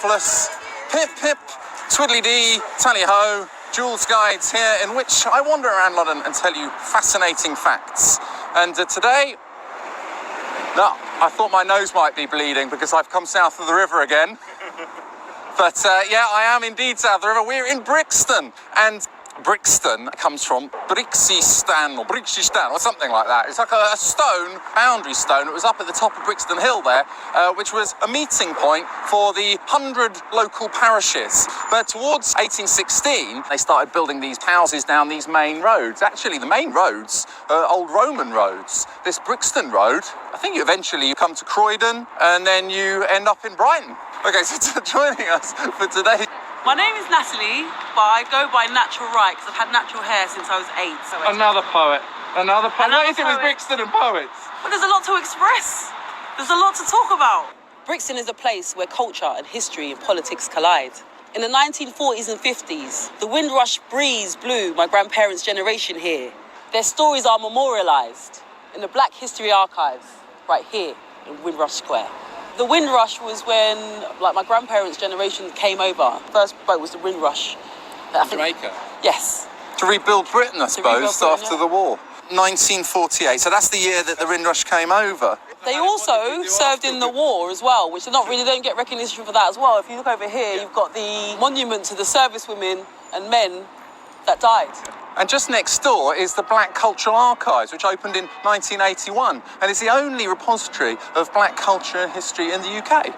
marvellous. Pip, pip, twiddly-dee, tally-ho, Joolz Guides here, in which I wander around London and tell you fascinating facts. And today, no, I thought my nose might be bleeding because I've come south of the river again. But yeah, I am indeed south of the river. We're in Brixton, and Brixton comes from Brixton or something like that. It's like a stone, boundary stone. It was up at the top of Brixton Hill there, which was a meeting point for the 100 local parishes. But towards 1816, they started building these houses down these main roads. Actually, the main roads are old Roman roads. This Brixton road, I think you eventually come to Croydon, and then you end up in Brighton. Okay, so joining us for today. My name is Natalie, but I go by Natural Wright because I've had natural hair since I was 8. So Another poet. What is it with Brixton and poets? But there's a lot to express. There's a lot to talk about. Brixton is a place where culture and history and politics collide. In the 1940s and 50s, the Windrush breeze blew my grandparents' generation here. Their stories are memorialised in the Black History Archives right here in Windrush Square. The Windrush was when, like, my grandparents' generation came over. First boat was the Windrush. Jamaica? Yes. To rebuild Britain, I suppose, after the war. 1948, so that's the year that the Windrush came over. They also served in the war as well, which they don't get recognition for that as well. If you look over here, you've got the monument to the servicewomen and men that died. And just next door is the Black Cultural Archives, which opened in 1981, and it's the only repository of black culture and history in the UK.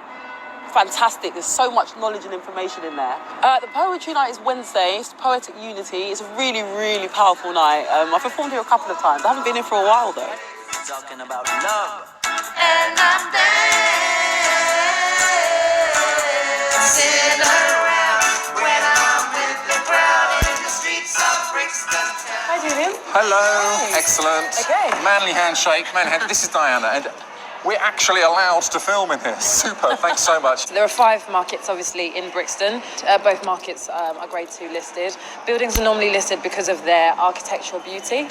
Fantastic, there's so much knowledge and information in there. The poetry night is Wednesday, it's Poetic Unity. It's a really, really powerful night. I've performed here a couple of times. I haven't been here for a while though. Talking about love, and I'm dancing around when I'm with the crowd in the streets of Brixton. Hi, Julian. Hello. Hi. Excellent. Okay. Manly handshake. This is Diana, and we're actually allowed to film in here. Super. Thanks so much. There are 5 markets, obviously, in Brixton. Both markets are Grade 2 listed. Buildings are normally listed because of their architectural beauty.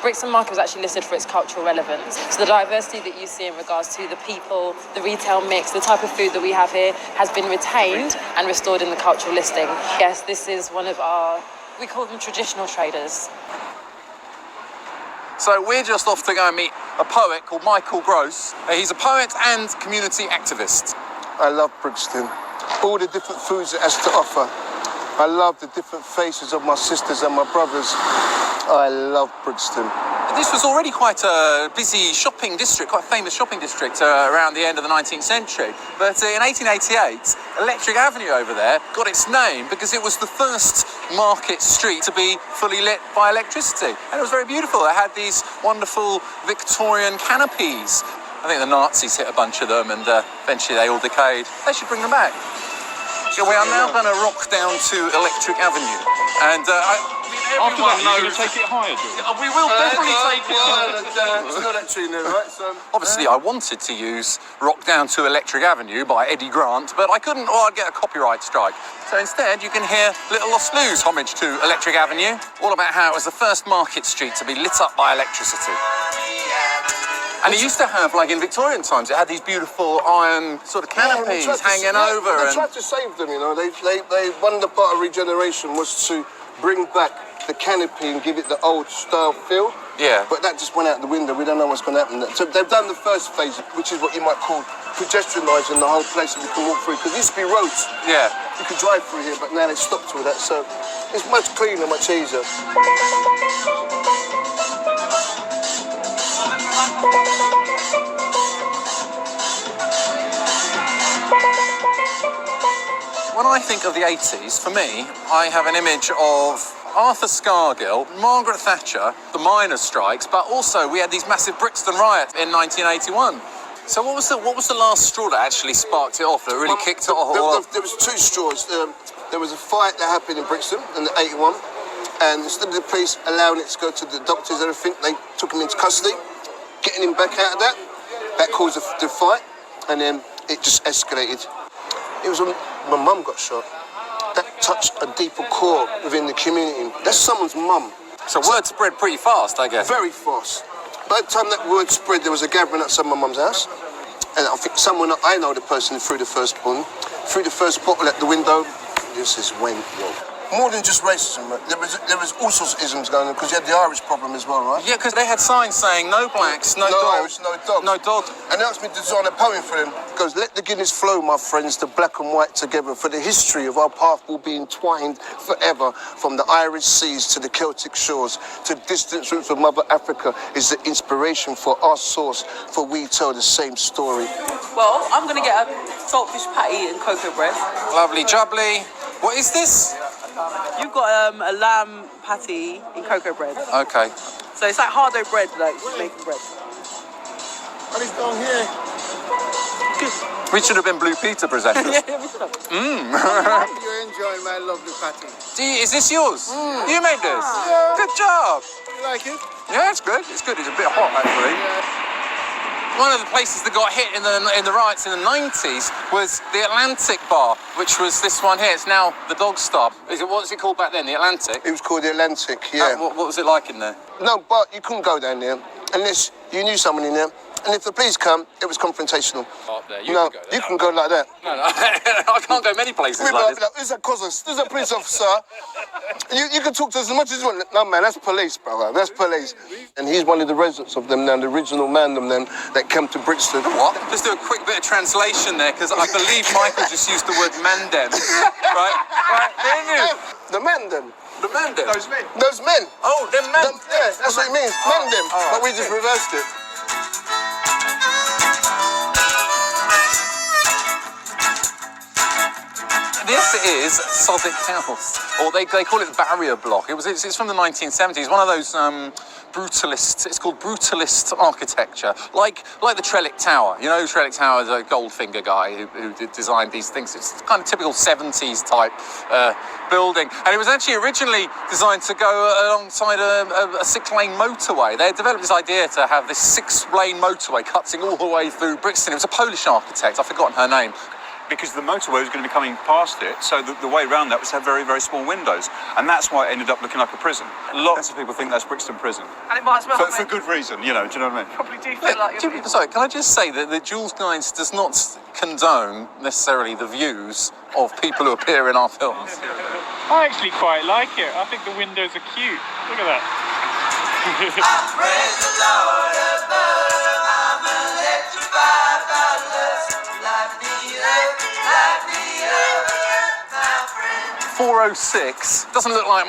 Brixton Market was actually listed for its cultural relevance. So the diversity that you see in regards to the people, the retail mix, the type of food that we have here has been retained and restored in the cultural listing. Yes, this is one of our, we call them traditional traders. So we're just off to go and meet a poet called Michael Gross. He's a poet and community activist. I love Brixton. All the different foods it has to offer. I love the different faces of my sisters and my brothers. I love Brixton. This was already quite a busy shopping district, quite a famous shopping district around the end of the 19th century. But in 1888, Electric Avenue over there got its name because it was the first market street to be fully lit by electricity. And it was very beautiful. It had these wonderful Victorian canopies. I think the Nazis hit a bunch of them and eventually they all decayed. They should bring them back. So we are now going to rock down to Electric Avenue. And after that, you're going to take it higher, Joe? we will definitely take it higher. It's not actually new, right? So, Obviously, I wanted to use Rock Down to Electric Avenue by Eddie Grant, but I couldn't, or I'd get a copyright strike. So instead, you can hear Little Lost Lou's homage to Electric Avenue, all about how it was the first market street to be lit up by electricity. And it used to have, like in Victorian times, it had these beautiful iron sort of canopies hanging over. They tried to save them, you know. One of the part of regeneration was to bring back the canopy and give it the old style feel. Yeah. But that just went out the window. We don't know what's going to happen. So they've done the first phase, which is what you might call pedestrianising the whole place that we can walk through. Because it used to be roads. Yeah. You could drive through here, but now they've stopped all that. So it's much cleaner, much easier. When I think of the 80s, for me, I have an image of Arthur Scargill, Margaret Thatcher, the miners' strikes, but also we had these massive Brixton riots in 1981. So what was the last straw that actually sparked it off, that really kicked it off? There was 2 straws. There was a fight that happened in Brixton in 81, and instead of the police allowing it to go to the doctors and everything, they took him into custody, getting him back out of that. That caused the fight, and then it just escalated. It was when my mum got shot. That touched a deeper core within the community. That's someone's mum. So word spread pretty fast, I guess. Very fast. By the time that word spread, there was a gathering outside my mum's house. And I think someone, I know the person who threw the first one, threw the first bottle at the window. This is when, more than just racism, right? There was all sorts of isms going on because you had the Irish problem as well, right? Yeah, because they had signs saying no blacks, no dogs. Irish, no dogs. No dogs. And they asked me to design a poem for them. It goes, let the Guinness flow, my friends, the black and white together, for the history of our path will be entwined forever, from the Irish seas to the Celtic shores, to distant roots of Mother Africa is the inspiration for our source, for we tell the same story. Well, I'm going to get a saltfish patty and cocoa bread. Lovely jubbly. What is this? You've got a lamb patty in cocoa bread. Okay. So it's like hardo bread, like making bread. And it's down here. We should have been Blue Peter presenters. Yeah, we should have. You're enjoying my lovely patty. Is this yours? You made this? Yeah. Good job. You like it? Yeah, it's good. It's good. It's a bit hot, actually. One of the places that got hit in the riots in the 90s was the Atlantic Bar, which was this one here. It's now the Dog Star. What was it called back then? The Atlantic? It was called the Atlantic, yeah. What was it like in there? No, but you couldn't go down there unless you knew someone in there. And if the police come, it was confrontational. Up there, You can go like that. No, I can't go many places like this. There's a cousin, there's a police officer. You can talk to us as much as you want. No, man, that's police, brother. That's police. And he's one of the residents of them now, the original man them then that came to Brixton. What? Just do a quick bit of translation there, because I believe Michael just used the word mandem. Right? The man them. The mandem? Those men. Those men. Oh, they're mandem. Yeah, that's what it means. Man them. Right. But we just reversed it. This is Southwark House, or they call it the Barrier Block. It's from the 1970s. One of those brutalist. It's called brutalist architecture, like the Trellick Tower. You know, Trellick Tower is a Goldfinger guy who designed these things. It's kind of typical 70s type building, and it was actually originally designed to go alongside a 6-lane motorway. They had developed this idea to have this 6-lane motorway cutting all the way through Brixton. It was a Polish architect. I've forgotten her name. Because the motorway was going to be coming past it, so the way around that was to have very, very small windows. And that's why it ended up looking like a prison. Lots of people think that's Brixton Prison. And it might smell For good reason, do you know what I mean? Probably do feel like you're... Sorry, can I just say that the Joolz Guides does not condone necessarily the views of people who appear in our films? I actually quite like it. I think the windows are cute. Look at that. I praise the Lord above. I'm electrified by lust. Light me up, my friend. 406 doesn't look like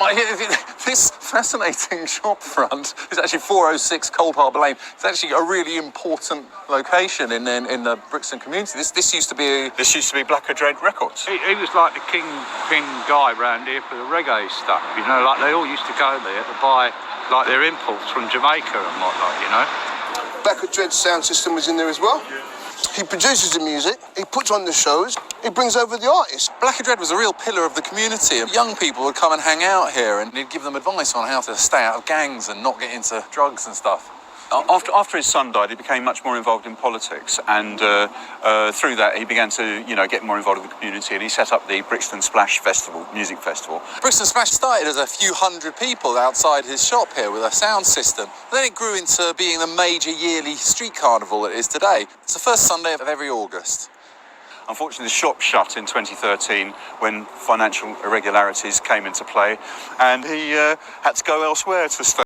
this fascinating shop front is actually 406 Cold Harbour Lane. It's actually a really important location in the Brixton community. This used to be Black Dread Records. He was like the kingpin guy round here for the reggae stuff, you know, like they all used to go there to buy like their imports from Jamaica and whatnot, you know. Black Dread sound system was in there as well. He produces the music, he puts on the shows, he brings over the artists. Black Dread was a real pillar of the community. Young people would come and hang out here, and he'd give them advice on how to stay out of gangs and not get into drugs and stuff. After his son died, he became much more involved in politics, and through that he began to, get more involved with the community, and he set up the Brixton Splash Festival, music festival. Brixton Splash started as a few hundred people outside his shop here with a sound system. Then it grew into being the major yearly street carnival it is today. It's the first Sunday of every August. Unfortunately, the shop shut in 2013 when financial irregularities came into play, and he had to go elsewhere to stay.